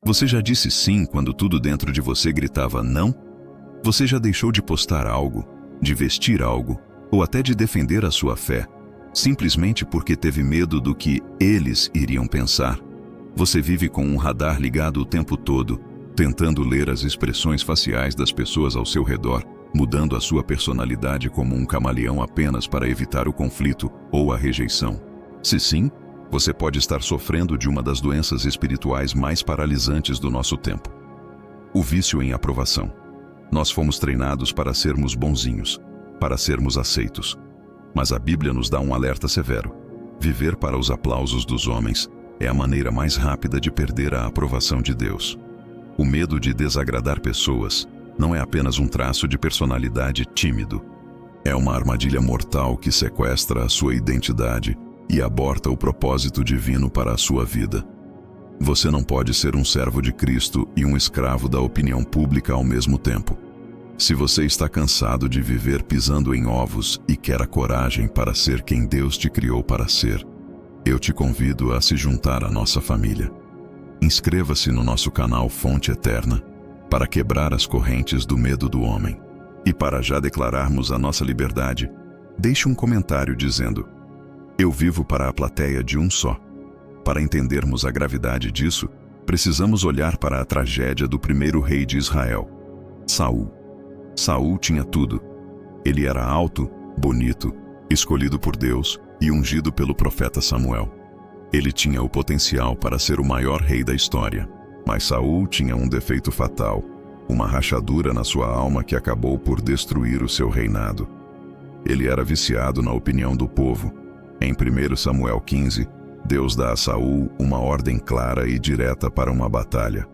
Você já disse sim quando tudo dentro de você gritava não? Você já deixou de postar algo, de vestir algo, ou até de defender a sua fé, simplesmente porque teve medo do que eles iriam pensar? Você vive com um radar ligado o tempo todo, tentando ler as expressões faciais das pessoas ao seu redor, mudando a sua personalidade como um camaleão apenas para evitar o conflito ou a rejeição. Se sim, você pode estar sofrendo de uma das doenças espirituais mais paralisantes do nosso tempo: o vício em aprovação. Nós fomos treinados para sermos bonzinhos, para sermos aceitos. Mas a Bíblia nos dá um alerta severo: viver para os aplausos dos homens é a maneira mais rápida de perder a aprovação de Deus. O medo de desagradar pessoas não é apenas um traço de personalidade tímido. É uma armadilha mortal que sequestra a sua identidade e aborta o propósito divino para a sua vida. Você não pode ser um servo de Cristo e um escravo da opinião pública ao mesmo tempo. Se você está cansado de viver pisando em ovos e quer a coragem para ser quem Deus te criou para ser, eu te convido a se juntar à nossa família. Inscreva-se no nosso canal Fonte Eterna para quebrar as correntes do medo do homem. E para já declararmos a nossa liberdade, deixe um comentário dizendo: eu vivo para a plateia de um só. Para entendermos a gravidade disso, precisamos olhar para a tragédia do primeiro rei de Israel, Saul. Saul tinha tudo. Ele era alto, bonito, escolhido por Deus e ungido pelo profeta Samuel. Ele tinha o potencial para ser o maior rei da história. Mas Saul tinha um defeito fatal, uma rachadura na sua alma que acabou por destruir o seu reinado. Ele era viciado na opinião do povo. Em 1 Samuel 15, Deus dá a Saul uma ordem clara e direta para uma batalha.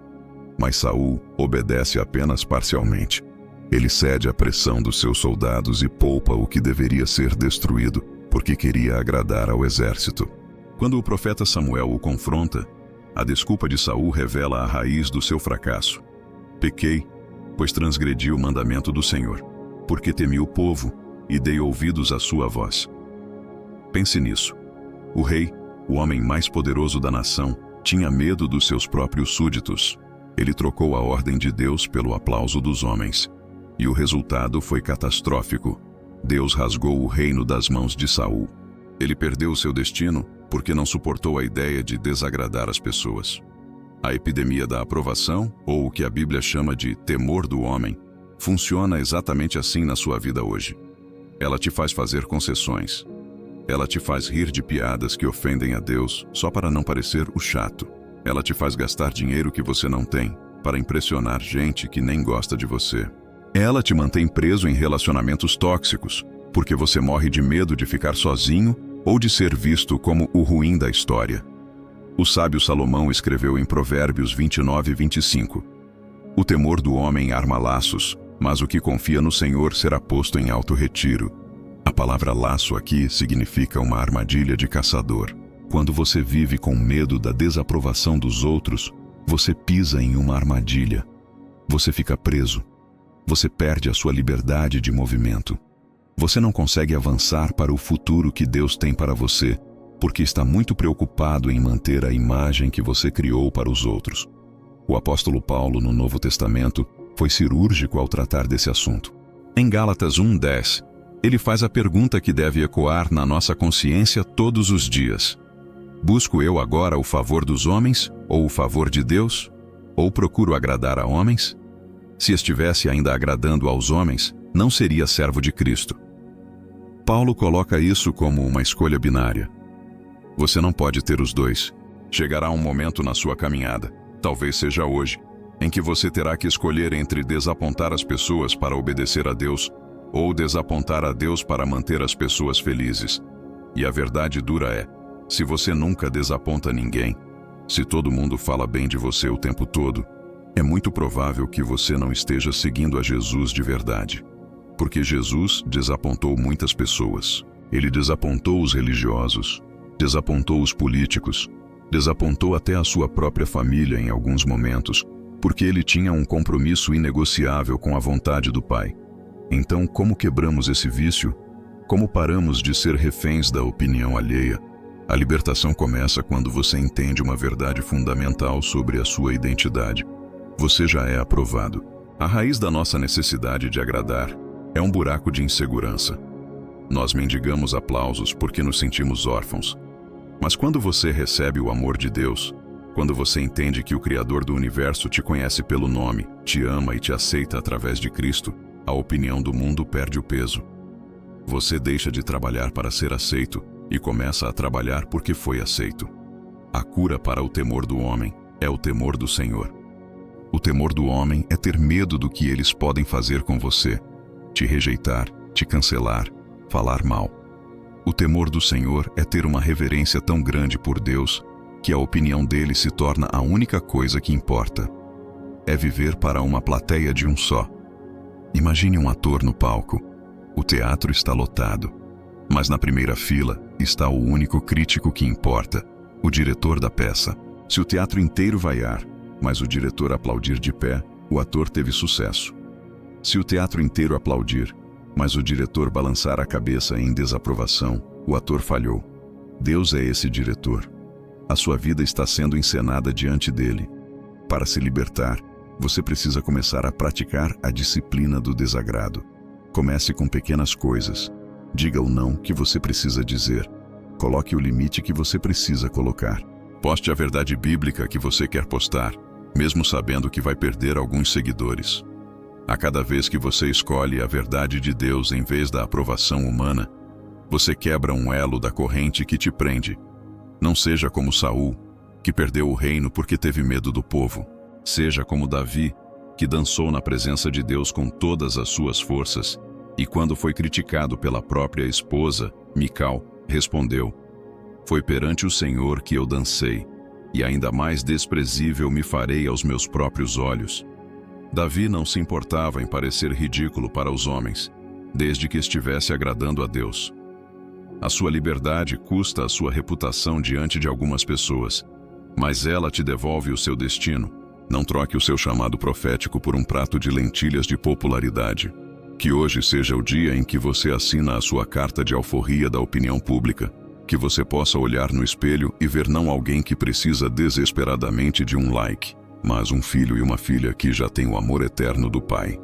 Mas Saul obedece apenas parcialmente. Ele cede à pressão dos seus soldados e poupa o que deveria ser destruído, porque queria agradar ao exército. Quando o profeta Samuel o confronta, a desculpa de Saul revela a raiz do seu fracasso. Pequei, pois transgredi o mandamento do Senhor, porque temi o povo e dei ouvidos à sua voz. Pense nisso. O rei, o homem mais poderoso da nação, tinha medo dos seus próprios súditos. Ele trocou a ordem de Deus pelo aplauso dos homens. E o resultado foi catastrófico. Deus rasgou o reino das mãos de Saul. Ele perdeu o seu destino porque não suportou a ideia de desagradar as pessoas. A epidemia da aprovação, ou o que a Bíblia chama de temor do homem, funciona exatamente assim na sua vida hoje. Ela te faz fazer concessões. Ela te faz rir de piadas que ofendem a Deus só para não parecer o chato. Ela te faz gastar dinheiro que você não tem para impressionar gente que nem gosta de você. Ela te mantém preso em relacionamentos tóxicos porque você morre de medo de ficar sozinho ou de ser visto como o ruim da história. O sábio Salomão escreveu em Provérbios 29:25: o temor do homem arma laços, mas o que confia no Senhor será posto em alto retiro. A palavra laço aqui significa uma armadilha de caçador. Quando você vive com medo da desaprovação dos outros, você pisa em uma armadilha. Você fica preso. Você perde a sua liberdade de movimento. Você não consegue avançar para o futuro que Deus tem para você, porque está muito preocupado em manter a imagem que você criou para os outros. O apóstolo Paulo, no Novo Testamento, foi cirúrgico ao tratar desse assunto. Em Gálatas 1:10, ele faz a pergunta que deve ecoar na nossa consciência todos os dias: busco eu agora o favor dos homens ou o favor de Deus? Ou procuro agradar a homens? Se estivesse ainda agradando aos homens, não seria servo de Cristo. Paulo coloca isso como uma escolha binária. Você não pode ter os dois. Chegará um momento na sua caminhada, talvez seja hoje, em que você terá que escolher entre desapontar as pessoas para obedecer a Deus ou desapontar a Deus para manter as pessoas felizes. E a verdade dura é: se você nunca desaponta ninguém, se todo mundo fala bem de você o tempo todo, é muito provável que você não esteja seguindo a Jesus de verdade. Porque Jesus desapontou muitas pessoas. Ele desapontou os religiosos, desapontou os políticos, desapontou até a sua própria família em alguns momentos, porque ele tinha um compromisso inegociável com a vontade do Pai. Então, como quebramos esse vício? Como paramos de ser reféns da opinião alheia? A libertação começa quando você entende uma verdade fundamental sobre a sua identidade. Você já é aprovado. A raiz da nossa necessidade de agradar é um buraco de insegurança. Nós mendigamos aplausos porque nos sentimos órfãos. Mas quando você recebe o amor de Deus, quando você entende que o Criador do Universo te conhece pelo nome, te ama e te aceita através de Cristo, a opinião do mundo perde o peso. Você deixa de trabalhar para ser aceito e começa a trabalhar porque foi aceito. A cura para o temor do homem é o temor do Senhor. O temor do homem é ter medo do que eles podem fazer com você, te rejeitar, te cancelar, falar mal. O temor do Senhor é ter uma reverência tão grande por Deus que a opinião dele se torna a única coisa que importa. É viver para uma plateia de um só. Imagine um ator no palco. O teatro está lotado, mas na primeira fila está o único crítico que importa, o diretor da peça. Se o teatro inteiro vaiar, mas o diretor aplaudir de pé, o ator teve sucesso. Se o teatro inteiro aplaudir, mas o diretor balançar a cabeça em desaprovação, o ator falhou. Deus é esse diretor. A sua vida está sendo encenada diante dele. Para se libertar, você precisa começar a praticar a disciplina do desagrado. Comece com pequenas coisas. Diga o não que você precisa dizer. Coloque o limite que você precisa colocar. Poste a verdade bíblica que você quer postar, mesmo sabendo que vai perder alguns seguidores. A cada vez que você escolhe a verdade de Deus em vez da aprovação humana, você quebra um elo da corrente que te prende. Não seja como Saul, que perdeu o reino porque teve medo do povo. Seja como Davi, que dançou na presença de Deus com todas as suas forças, e quando foi criticado pela própria esposa, Mical, respondeu: "Foi perante o Senhor que eu dancei, e ainda mais desprezível me farei aos meus próprios olhos." Davi não se importava em parecer ridículo para os homens, desde que estivesse agradando a Deus. A sua liberdade custa a sua reputação diante de algumas pessoas, mas ela te devolve o seu destino. Não troque o seu chamado profético por um prato de lentilhas de popularidade. Que hoje seja o dia em que você assina a sua carta de alforria da opinião pública, que você possa olhar no espelho e ver não alguém que precisa desesperadamente de um like, mas um filho e uma filha que já tem o amor eterno do Pai.